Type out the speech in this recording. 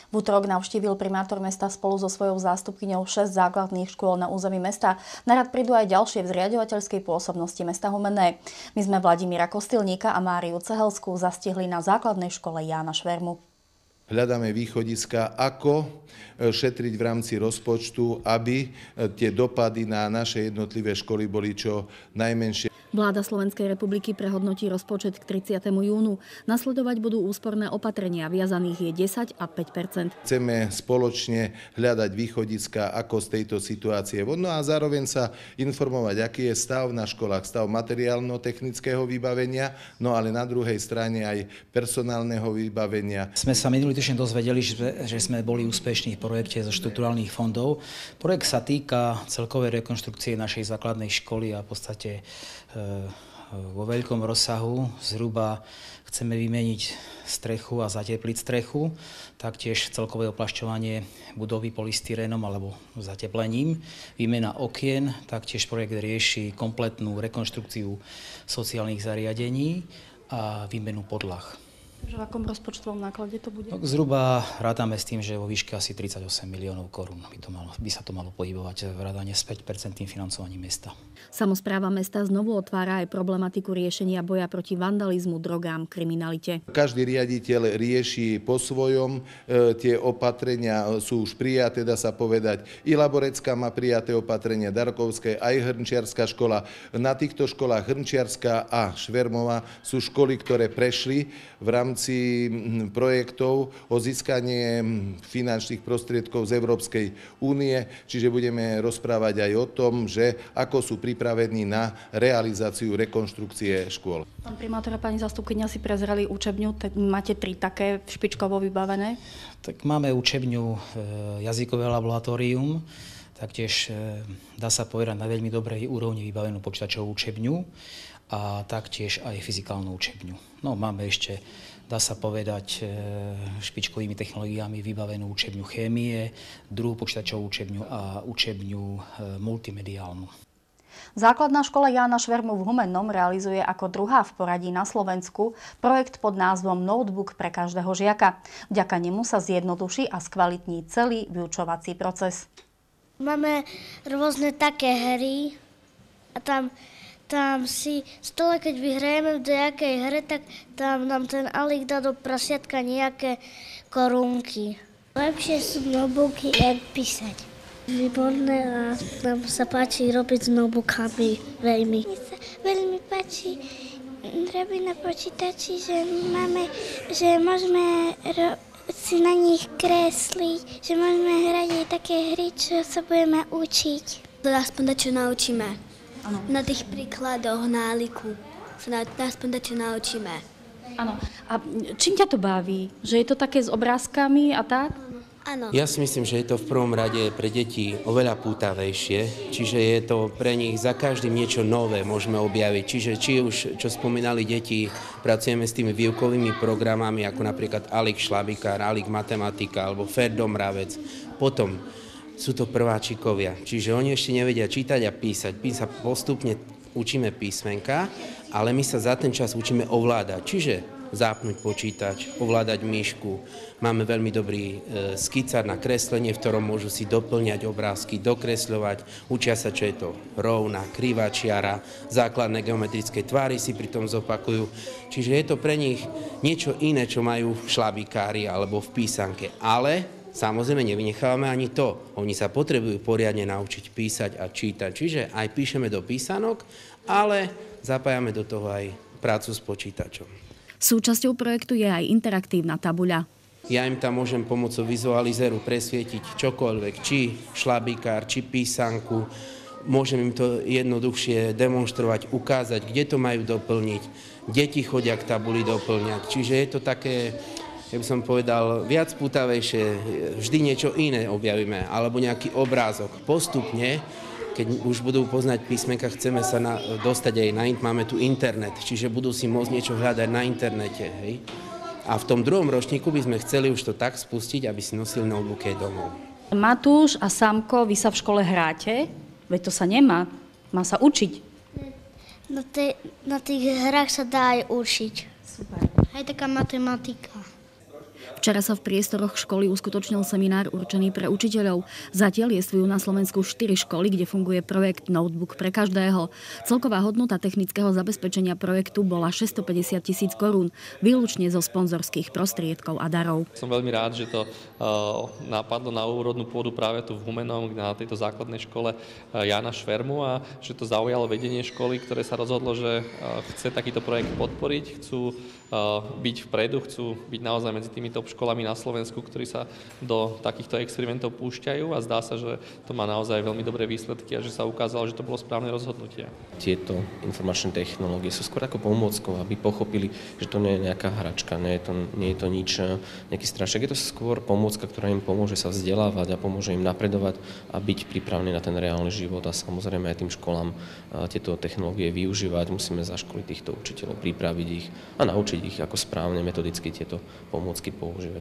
V utorok navštívil primátor mesta spolu so svojou zástupkyňou 6 základných škôl na území mesta. Na rad prídu aj ďalšie v zriaďovateľskej pôsobnosti mesta Humenné. My sme Vladimíra Kostilníka a Máriu Cehelskú zastihli na základnej škole Jána Švermu. Hľadáme východiska, ako šetriť v rámci rozpočtu, aby tie dopady na naše jednotlivé školy boli čo najmenšie. Vláda Slovenskej republiky prehodnotí rozpočet k 30. júnu. Nasledovať budú úsporné opatrenia, viazaných je 10 a 5%. Chceme spoločne hľadať východiska, ako z tejto situácie von, no a zároveň sa informovať, aký je stav na školách, stav materiálno-technického vybavenia, no ale na druhej strane aj personálneho vybavenia. Sme sa minulý týždeň dozvedeli, že sme boli úspešní v projekte zo štrukturálnych fondov. Projekt sa týka celkovej rekonštrukcie našej základnej školy a v podstate vo veľkom rozsahu. Zhruba chceme vymeniť strechu a zatepliť strechu, taktiež celkové oplašťovanie budovy polystyrénom alebo zateplením, výmena okien, taktiež projekt rieši kompletnú rekonštrukciu sociálnych zariadení a výmenu podlah. V akom rozpočtovom náklade to bude? Zhruba rátame s tým, že vo výške asi 38 miliónov korún by sa to malo pohybovať v rátane s 5% financovaním mesta. Samospráva mesta znovu otvára aj problematiku riešenia boja proti vandalizmu, drogám, kriminalite. Každý riaditeľ rieši po svojom, tie opatrenia sú už prijaté, dá sa povedať. I Laborecká má prijaté opatrenia, Darkovské, aj Hrnčiarska škola. Na týchto školách Hrnčiarska a Švermová sú školy, ktoré prešli v rámci projektov o získanie finančných prostriedkov z Európskej únie, čiže budeme rozprávať aj o tom, že ako sú pripravení na realizáciu rekonštrukcie škôl. Pán primátor a pani zástupkyňa si prezreli učebňu, tak máte 3 také špičkovo vybavené? Tak máme učebňu jazykové laboratórium, taktiež dá sa povedať na veľmi dobrej úrovni vybavenú počítačovú učebňu a taktiež aj fyzikálnu učebňu. No, máme ešte, dá sa povedať, špičkovými technológiami vybavenú učebňu chémie, druhú počítačovú učebňu a učebňu multimediálnu. Základná škola Jána Švermu v Humennom realizuje ako druhá v poradí na Slovensku projekt pod názvom Notebook pre každého žiaka. Vďaka nemu sa zjednoduší a skvalitní celý vyučovací proces. Máme rôzne také hry a tam si stole, keď vyhrajeme v nejakej hre, tak tam nám ten Alík dá do prasiatka nejaké korunky. Lepšie sú notebooky, jak písať. Výborné a nám sa páči robiť s notebookami veľmi. Mne sa veľmi páči robiť na počítači, že môžeme si na nich kresliť, že môžeme hrať aj také hry, čo sa budeme učiť. To aspoň čo naučíme. Ano. Na tých príkladoch, na Aliku sa aspoň čo naučíme. Áno. A čím ťa to baví? Že je to také s obrázkami a tak? Áno. Ja si myslím, že je to v prvom rade pre deti oveľa pútavejšie, čiže je to pre nich za každým niečo nové môžeme objaviť. Čiže či už, čo spomínali deti, pracujeme s tými výukovými programami, ako napríklad Alik šlabikár, Alik matematika alebo Ferdom Mravec. Potom sú to prváčikovia, čiže oni ešte nevedia čítať a písať. My sa postupne učíme písmenka, ale my sa za ten čas učíme ovládať. Čiže zapnúť počítač, ovládať myšku. Máme veľmi dobrý skicár na kreslenie, v ktorom môžu si doplňať obrázky, dokresľovať. Učia sa, čo je to rovná, krivá čiara, základné geometrické tvary si pritom zopakujú. Čiže je to pre nich niečo iné, čo majú v šlabikári alebo v písanke. Ale samozrejme nevynechávame ani to. Oni sa potrebujú poriadne naučiť písať a čítať. Čiže aj píšeme do písanok, ale zapájame do toho aj prácu s počítačom. Súčasťou projektu je aj interaktívna tabuľa. Ja im tam môžem pomocou vizualizéru presvietiť čokoľvek, či šlabikár, či písanku. Môžem im to jednoduchšie demonštrovať, ukázať, kde to majú doplniť. Deti chodia k tabuli doplňať. Čiže je to také, ja by som povedal, viac pútavejšie. Vždy niečo iné objavíme, alebo nejaký obrázok. Postupne, keď už budú poznať písmenka, chceme sa dostať aj máme tu internet, čiže budú si môcť niečo hľadať na internete. Hej? A v tom druhom ročníku by sme chceli už to tak spustiť, aby si nosili notebooky domov. Matúš a Samko, vy sa v škole hráte? Veď to sa nemá. Má sa učiť. Na tých hrách sa dá aj učiť. Super. Aj taká matematika. Včera sa v priestoroch školy uskutočnil seminár určený pre učiteľov. Zatiaľ jestvujú na Slovensku 4 školy, kde funguje projekt Notebook pre každého. Celková hodnota technického zabezpečenia projektu bola 650 000 korún, výlučne zo sponzorských prostriedkov a darov. Som veľmi rád, že to napadlo na úrodnú pôdu práve tu v Humennom, na tejto základnej škole Jána Švermu, a že to zaujalo vedenie školy, ktoré sa rozhodlo, že chce takýto projekt podporiť, chcú byť vpredu, chcú byť naozaj medzi tými top školami na Slovensku, ktorí sa do takýchto experimentov púšťajú, a zdá sa, že to má naozaj veľmi dobré výsledky a že sa ukázalo, že to bolo správne rozhodnutie. Tieto informačné technológie sú skôr ako pomôckou, aby pochopili, že to nie je nejaká hračka, nie je to nič, nejaký strašek. Je to skôr pomôcka, ktorá im pomôže sa vzdelávať a pomôže im napredovať a byť pripravený na ten reálny život, a samozrejme aj tým školám tieto technológie využívať. Musíme zaškoliť týchto učiteľov, pripraviť ich a naučiť ich, ako správne metodicky tieto pomôcky používať.